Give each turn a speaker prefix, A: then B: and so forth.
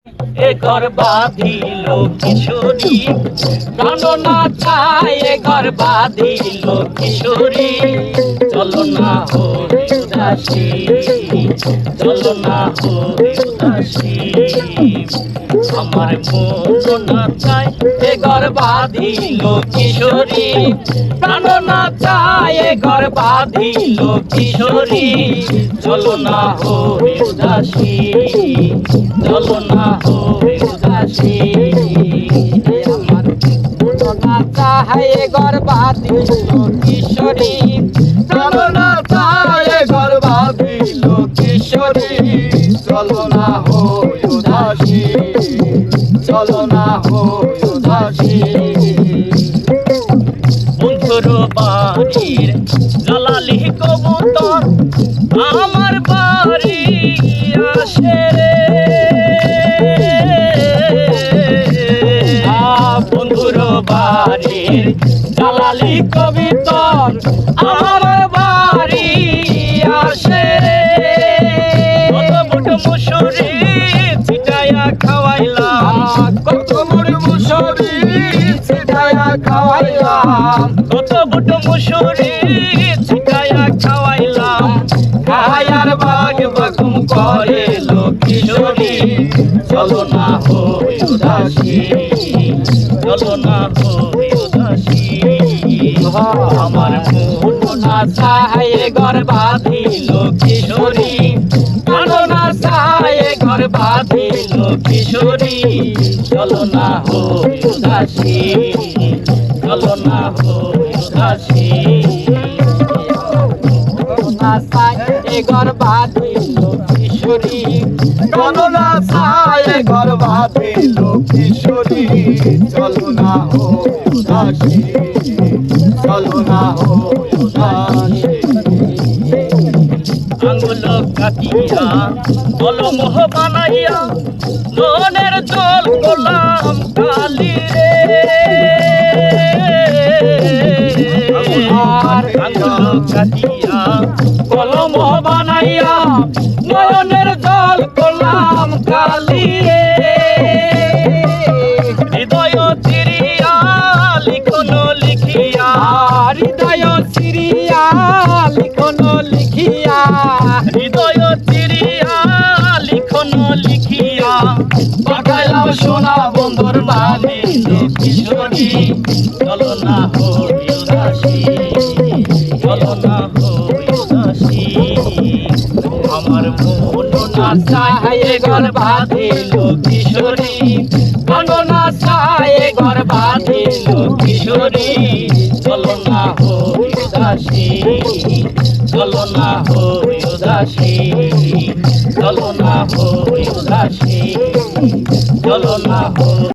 A: এ ঘর বাঁধিল কিশোরী, প্রাণ না চায় এ ঘর বাঁধিল কিশোরী। চলো না হরি উদাসী, চলো না হরি উদাসী। আমার মন না চায় এ ঘর বাঁধিল কিশোরী, প্রাণ না চায় এ ঘর বাঁধিল কিশোরী। চলো না হরি উদাসী, চলো না হরি উদাসী। আমার মন না চায় এ ঘর বাঁধিল কিশোরী, প্রাণ না চায় এ ঘর বাঁধিল কিশোরী। চলো না হরি উদাসী, চলো না হরি উদাসী। বন্ধুর বাড়ির জালালি কবুতর আমার বাড়ি আসে রে। বন্ধুর বাড়ির জালালি কবুতর আমার বাড়ি আসে রে। কত বুট মুসুরি ছিটাইয়া খাওয়াইলাম, কত বুট মুসুরি ছিটাইয়া খাওয়াইলাম, কত বুট মুসুরি ছিটাইয়া খাওয়াইলাম। খায়ার বাগ বাগুম করে কিশোরী। চলো না হরি উদাসী, চলো না হরি উদাসী। আমার মন না চায় ঘর বাঁধিল কিশোরী, প্রাণ না চায় ঘর বাঁধিল কিশোরী। চলো না হরি উদাসী, চলো না হরি উদাসী। না চায় ঘর বাঁধিল কিশোরী, প্রাণ না চায় ঘর বাঁধিল কিশোরী। চলো না হরি উদাসী, চলো না হরি উদাসী। আঙ্গুল কাটিয়া কলম বানাইয়া মনের জল গোলাম কালি রে। আঙ্গুল কাটিয়া কলম বানাইয়া মনের জল গোলাম কালি রে। হৃদয় চিরিয়া লিখন লিখিয়া, হৃদয় চিরিয়া লিখন লিখিয়া, হৃদয় চিরিয়া লিখন লিখিয়া পাঠাইলাম সোনা বন্ধুর বাঁধিল কিশোরী। চলো না হরি উদাসী, চলো না হরি উদাসী। আমার মন না চায় ঘর বাঁধিল কিশোরী, প্রাণ না চায় ঘর বাঁধিল কিশোরী। চলো না হরি উদাসী, চলো না হরি উদাসী, চলো না হরি উদাসী, চলো না হরি